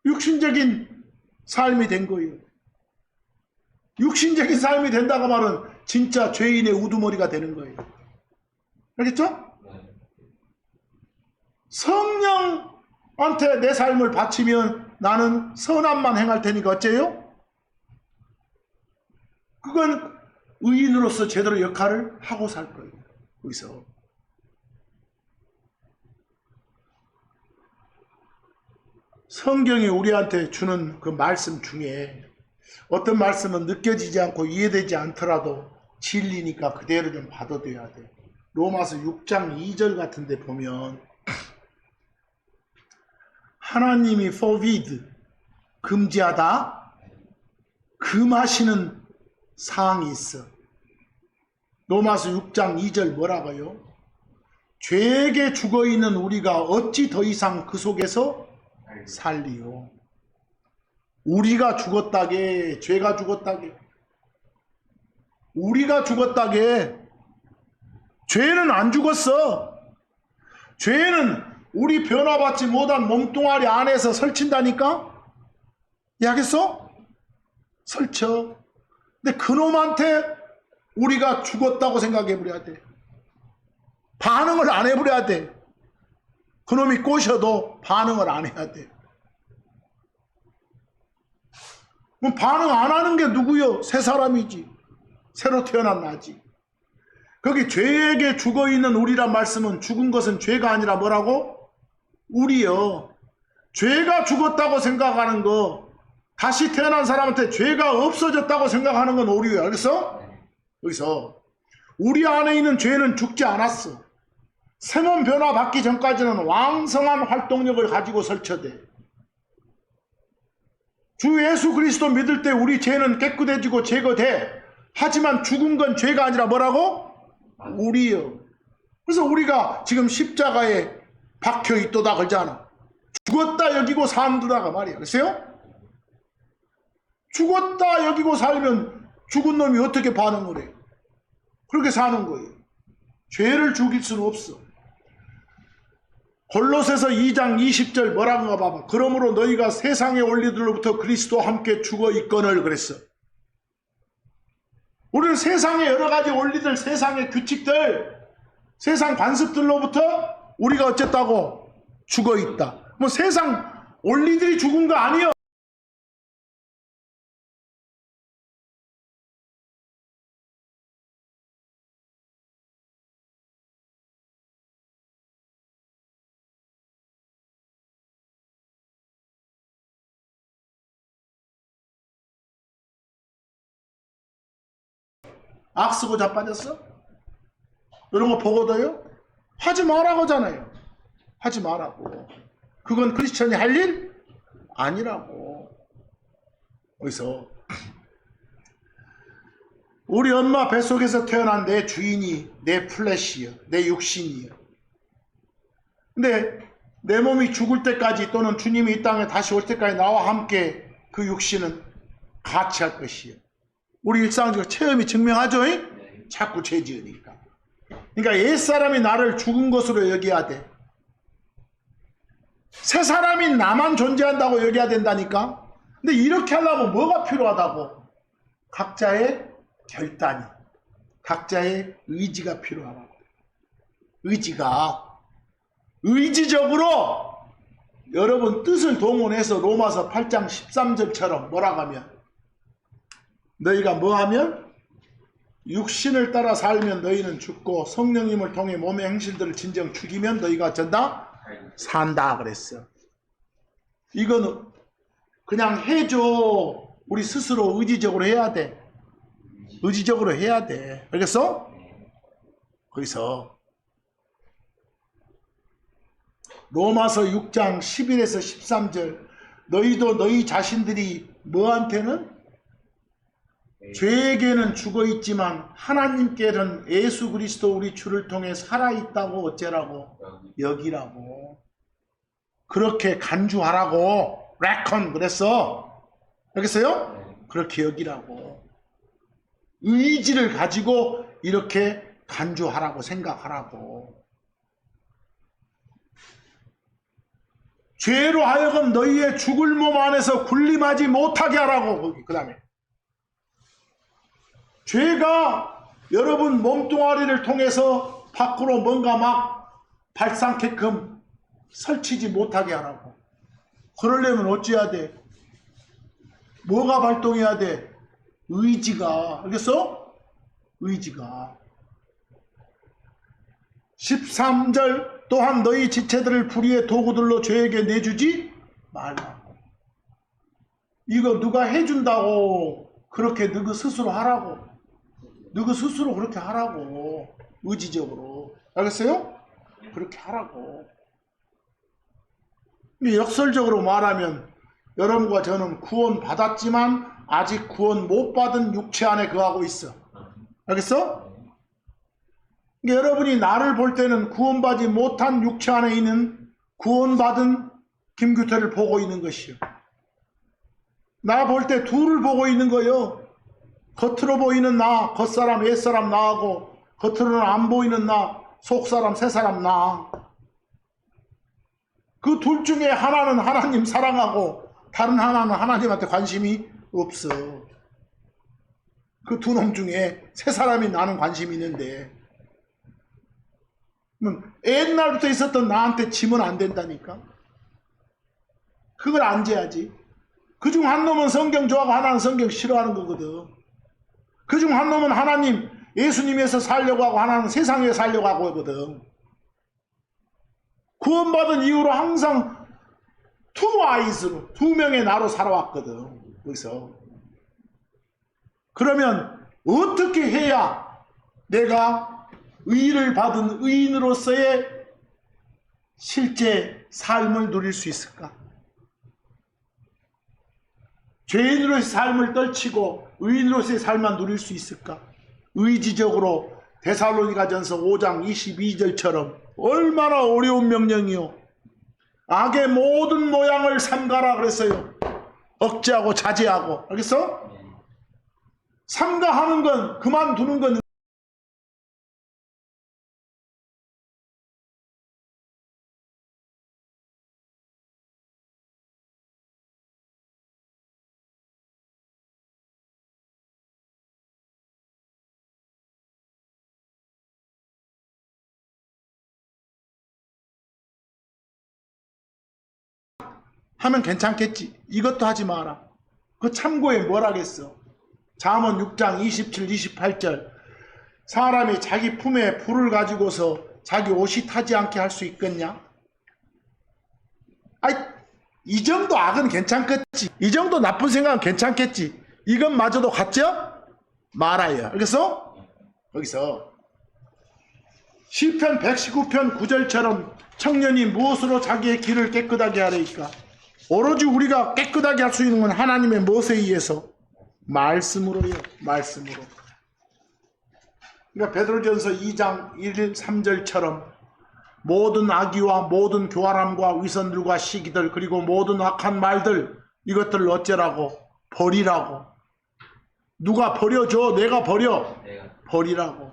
[SPEAKER 1] 육신적인 삶이 된 거예요. 육신적인 삶이 된다고 말은 진짜 죄인의 우두머리가 되는 거예요. 알겠죠? 성령한테 내 삶을 바치면 나는 선함만 행할 테니까 어째요? 그건 의인으로서 제대로 역할을 하고 살 거예요. 거기서. 성경이 우리한테 주는 그 말씀 중에 어떤 말씀은 느껴지지 않고 이해되지 않더라도 진리니까 그대로 좀 받아들여야 돼. 로마서 6장 2절 같은 데 보면 하나님이 forbid, 금지하다, 금하시는 사항이 있어. 로마서 6장 2절 뭐라고요? 죄에게 죽어있는 우리가 어찌 더 이상 그 속에서 살리요. 우리가 죽었다게, 죄가 죽었다게. 우리가 죽었다게. 죄는 안 죽었어. 죄는 우리 변화받지 못한 몸뚱아리 안에서 설친다니까? 이해하겠어? 설쳐. 근데 그놈한테 우리가 죽었다고 생각해버려야 돼. 반응을 안 해버려야 돼. 그놈이 꼬셔도 반응을 안 해야 돼. 그럼 반응 안 하는 게 누구요? 새 사람이지. 새로 태어난 나지. 거기 죄에게 죽어있는 우리란 말씀은 죽은 것은 죄가 아니라 뭐라고? 우리요. 죄가 죽었다고 생각하는 거, 다시 태어난 사람한테 죄가 없어졌다고 생각하는 건 오류예요. 알겠어? 여기서 우리 안에 있는 죄는 죽지 않았어. 새몸 변화 받기 전까지는 왕성한 활동력을 가지고 설쳐대. 주 예수 그리스도 믿을 때 우리 죄는 깨끗해지고 제거돼. 하지만 죽은 건 죄가 아니라 뭐라고? 우리요. 그래서 우리가 지금 십자가에 박혀 있도다 그러잖아. 죽었다 여기고 산두다가 말이야. 그랬어요? 죽었다 여기고 살면 죽은 놈이 어떻게 반응을 해? 그렇게 사는 거예요. 죄를 죽일 수는 없어. 골로새서 2장 20절 뭐라고 봐봐. 그러므로 너희가 세상의 원리들로부터 그리스도와 함께 죽어 있거늘 그랬어. 우리는 세상의 여러 가지 원리들, 세상의 규칙들, 세상 관습들로부터 우리가 어쨌다고? 죽어 있다. 뭐 세상 원리들이 죽은 거 아니에요. 악 쓰고 자빠졌어? 이런 거 보고도요? 하지 말라고 하잖아요. 하지 말라고. 그건 크리스천이 할 일? 아니라고. 어디서? 우리 엄마 뱃속에서 태어난 내 주인이 내 플래시요. 내 육신이요. 근데 내 몸이 죽을 때까지 또는 주님이 이 땅에 다시 올 때까지 나와 함께 그 육신은 같이 할 것이요. 우리 일상적으로 체험이 증명하죠? 자꾸 죄 지으니까. 그러니까 옛사람이 나를 죽은 것으로 여겨야 돼. 새 사람인 나만 존재한다고 여겨야 된다니까. 근데 이렇게 하려면 뭐가 필요하다고? 각자의 결단이, 각자의 의지가 필요하다고. 의지적으로 여러분 뜻을 동원해서 로마서 8장 13절처럼 뭐라고 하면, 너희가 뭐하면 육신을 따라 살면 너희는 죽고 성령님을 통해 몸의 행실들을 진정 죽이면 너희가 어쩐다? 산다 그랬어. 이거는 그냥 해줘. 우리 스스로 의지적으로 해야 돼. 의지적으로 해야 돼. 알겠어? 거기서 로마서 6장 11에서 13절, 너희도 너희 자신들이 뭐한테는? 죄에게는 죽어있지만 하나님께는 예수 그리스도 우리 주를 통해 살아있다고 어째라고? 여기라고. 그렇게 간주하라고. 레컨 그랬어. 알겠어요? 그렇게 여기라고. 의지를 가지고 이렇게 간주하라고 생각하라고. 죄로 하여금 너희의 죽을 몸 안에서 군림하지 못하게 하라고. 그 다음에 죄가 여러분 몸뚱아리를 통해서 밖으로 뭔가 막 발상케끔 설치지 못하게 하라고. 그러려면 어찌해야 돼? 뭐가 발동해야 돼? 의지가. 알겠어? 의지가. 13절, 또한 너희 지체들을 불의의 도구들로 죄에게 내주지 말라고. 이거 누가 해준다고 그렇게 너희 스스로 하라고. 너희 스스로 그렇게 하라고. 의지적으로. 알겠어요? 그렇게 하라고. 역설적으로 말하면 여러분과 저는 구원 받았지만 아직 구원 못 받은 육체 안에 거하고 있어. 알겠어? 그러니까 여러분이 나를 볼 때는 구원받지 못한 육체 안에 있는 구원받은 김규태를 보고 있는 것이요. 나 볼 때 둘을 보고 있는 거요. 겉으로 보이는 나, 겉사람, 옛사람 나하고, 겉으로는 안 보이는 나, 속사람, 새사람 나. 그 둘 중에 하나는 하나님 사랑하고 다른 하나는 하나님한테 관심이 없어. 그 두 놈 중에 새 사람이 나는 관심이 있는데, 옛날부터 있었던 나한테 지면 안 된다니까. 그걸 안 재야지. 그중 한 놈은 성경 좋아하고 하나는 성경 싫어하는 거거든. 그중 한 놈은 하나님, 예수님에서 살려고 하고 하나는 세상에 살려고 하고 하거든. 구원받은 이후로 항상 two eyes로, 두 명의 나로 살아왔거든. 거기서. 그러면 어떻게 해야 내가 의를 받은 의인으로서의 실제 삶을 누릴 수 있을까? 죄인으로서의 삶을 떨치고 의인으로서의 삶만 누릴 수 있을까? 의지적으로 데살로니가전서 5장 22절처럼 얼마나 어려운 명령이요. 악의 모든 모양을 삼가라 그랬어요. 억제하고 자제하고. 알겠어? 삼가하는 건, 그만두는 건 하면 괜찮겠지. 이것도 하지 마라. 그 참고에 뭘 하겠어. 잠언 6장 27, 28절. 사람이 자기 품에 불을 가지고서 자기 옷이 타지 않게 할 수 있겠냐? 아이, 이 정도 악은 괜찮겠지. 이 정도 나쁜 생각은 괜찮겠지. 이것마저도 갖죠? 말아요. 알겠어? 거기서 시편 119편 9절처럼 청년이 무엇으로 자기의 길을 깨끗하게 하리까? 오로지 우리가 깨끗하게 할 수 있는 건 하나님의 무엇에 의해서? 말씀으로요. 말씀으로. 그러니까 베드로전서 2장 1, 3절처럼 모든 악의와 모든 교활함과 위선들과 시기들 그리고 모든 악한 말들 이것들을 어쩌라고? 버리라고. 누가 버려줘? 내가 버려. 버리라고.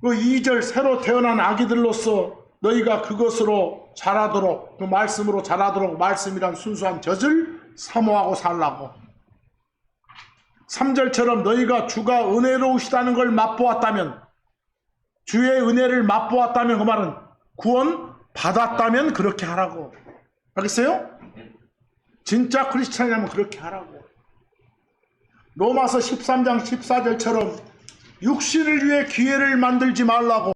[SPEAKER 1] 그 2절 새로 태어난 아기들로서 너희가 그것으로 자라도록 그 말씀으로 자라도록 말씀이란 순수한 젖을 사모하고 살라고. 3절처럼 너희가 주가 은혜로우시다는 걸 맛보았다면 주의 은혜를 맛보았다면 그 말은 구원 받았다면 그렇게 하라고. 알겠어요? 진짜 크리스찬이라면 그렇게 하라고. 로마서 13장 14절처럼 육신을 위해 기회를 만들지 말라고.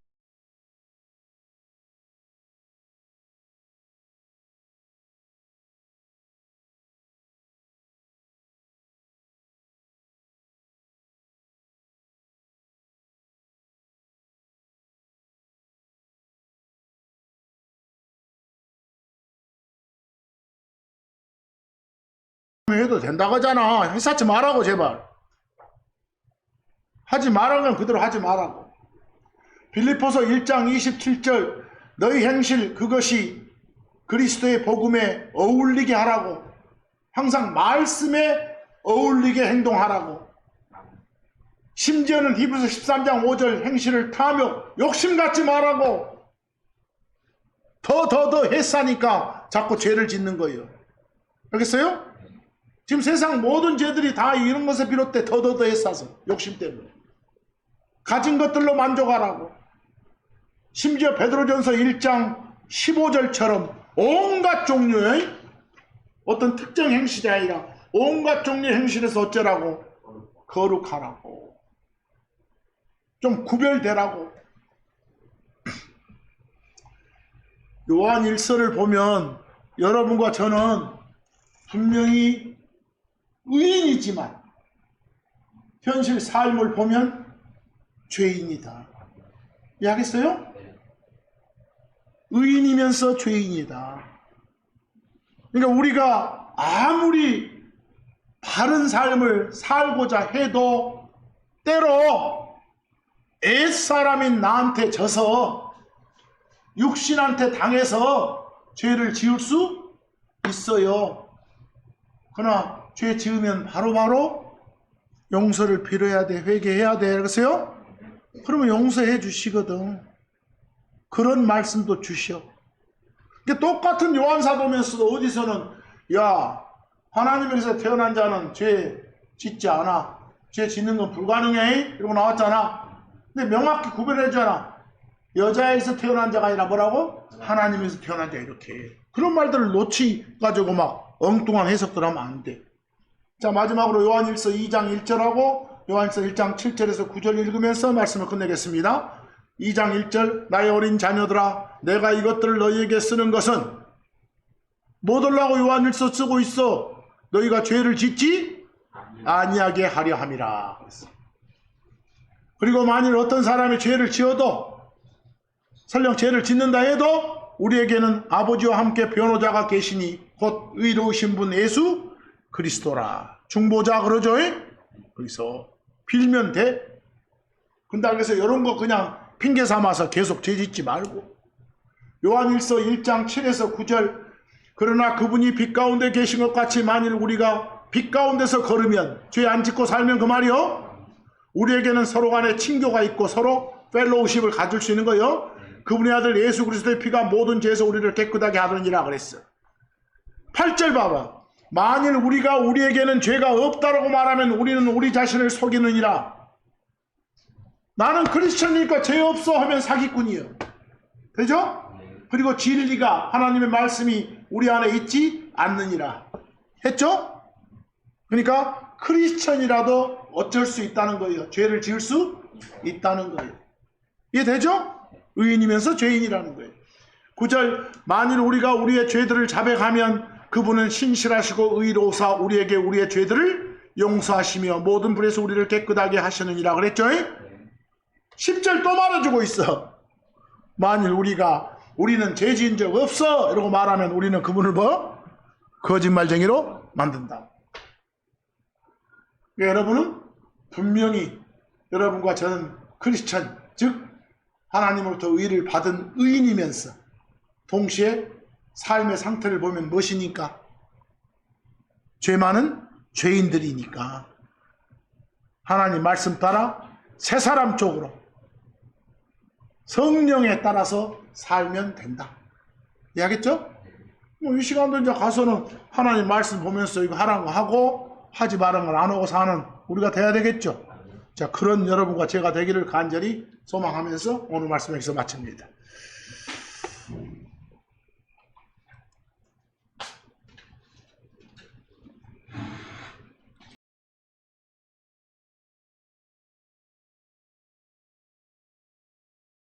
[SPEAKER 1] 해도 된다고 하잖아. 회사치 말라고 제발. 하지 말라면 그대로 하지 말라고. 빌립보서 1장 27절 너희 행실 그것이 그리스도의 복음에 어울리게 하라고. 항상 말씀에 어울리게 행동하라고. 심지어는 히브리서 13장 5절 행실을 탐욕 욕심 갖지 말라고. 더 했사니까 자꾸 죄를 짓는 거예요. 알겠어요? 지금 세상 모든 죄들이 다 이런 것에 비롯돼 더 했어서 욕심 때문에 가진 것들로 만족하라고. 심지어 베드로전서 1장 15절처럼 온갖 종류의 어떤 특정 행실이 아니라 온갖 종류의 행실에서 어쩌라고? 거룩하라고. 좀 구별되라고. 요한 1서를 보면 여러분과 저는 분명히 의인이지만 현실 삶을 보면 죄인이다. 이해하겠어요? 의인이면서 죄인이다. 그러니까 우리가 아무리 바른 삶을 살고자 해도 때로 옛사람인 나한테 져서 육신한테 당해서 죄를 지을 수 있어요. 그러나 죄 지으면 바로바로 용서를 빌어야 돼. 회개해야 돼. 그러세요? 그러면 용서해 주시거든. 그런 말씀도 주셔. 똑같은 요한사도면서도 어디서는 야 하나님에게서 태어난 자는 죄 짓지 않아. 죄 짓는 건 불가능해. 이러고 나왔잖아. 근데 명확히 구별해 주잖아. 여자에서 태어난 자가 아니라 뭐라고? 하나님에서 태어난 자 이렇게. 그런 말들을 놓치 가지고 막 엉뚱한 해석들 하면 안 돼. 자, 마지막으로 요한일서 2장 1절하고 요한일서 1장 7절에서 9절 읽으면서 말씀을 끝내겠습니다. 2장 1절 나의 어린 자녀들아 내가 이것들을 너희에게 쓰는 것은 뭐들라고 요한일서 쓰고 있어? 너희가 죄를 짓지 아니하게 하려 함이라. 그리고 만일 어떤 사람이 죄를 지어도 설령 죄를 짓는다 해도 우리에게는 아버지와 함께 변호자가 계시니 곧 의로우신 분 예수 그리스도라. 중보자 그러죠? 거기서 빌면 돼. 근데 그래서 이런 거 그냥 핑계 삼아서 계속 죄 짓지 말고. 요한일서 1장 7에서 9절 그러나 그분이 빛 가운데 계신 것 같이 만일 우리가 빛 가운데서 걸으면 죄 안 짓고 살면 그 말이요. 우리에게는 서로 간에 친교가 있고 서로 펠로우십을 가질 수 있는 거요. 그분의 아들 예수 그리스도의 피가 모든 죄에서 우리를 깨끗하게 하느니라 그랬어. 8절 봐봐. 만일 우리가 우리에게는 죄가 없다라고 말하면 우리는 우리 자신을 속이느니라. 나는 크리스천이니까 죄 없어 하면 사기꾼이에요. 되죠? 그리고 진리가 하나님의 말씀이 우리 안에 있지 않느니라. 했죠? 그러니까 크리스천이라도 어쩔 수 있다는 거예요. 죄를 지을 수 있다는 거예요. 이해되죠? 의인이면서 죄인이라는 거예요. 9절 만일 우리가 우리의 죄들을 자백하면 그분은 신실하시고 의로우사 우리에게 우리의 죄들을 용서하시며 모든 불에서 우리를 깨끗하게 하시느니라 그랬죠? 10절 또 말해주고 있어. 만일 우리는 죄 지은 적 없어 이러고 말하면 우리는 그분을 뭐? 거짓말쟁이로 만든다. 여러분은 분명히 여러분과 저는 크리스천 즉 하나님으로부터 의를 받은 의인이면서 동시에 삶의 상태를 보면 무엇이니까? 죄 많은 죄인들이니까 하나님 말씀 따라 새 사람 쪽으로 성령에 따라서 살면 된다. 이해하겠죠? 이 시간도 이제 가서는 하나님 말씀 보면서 이거 하라는 거 하고 하지 말라는 걸 안 하고 사는 우리가 돼야 되겠죠? 자, 그런 여러분과 제가 되기를 간절히 소망하면서 오늘 말씀 여기서 마칩니다.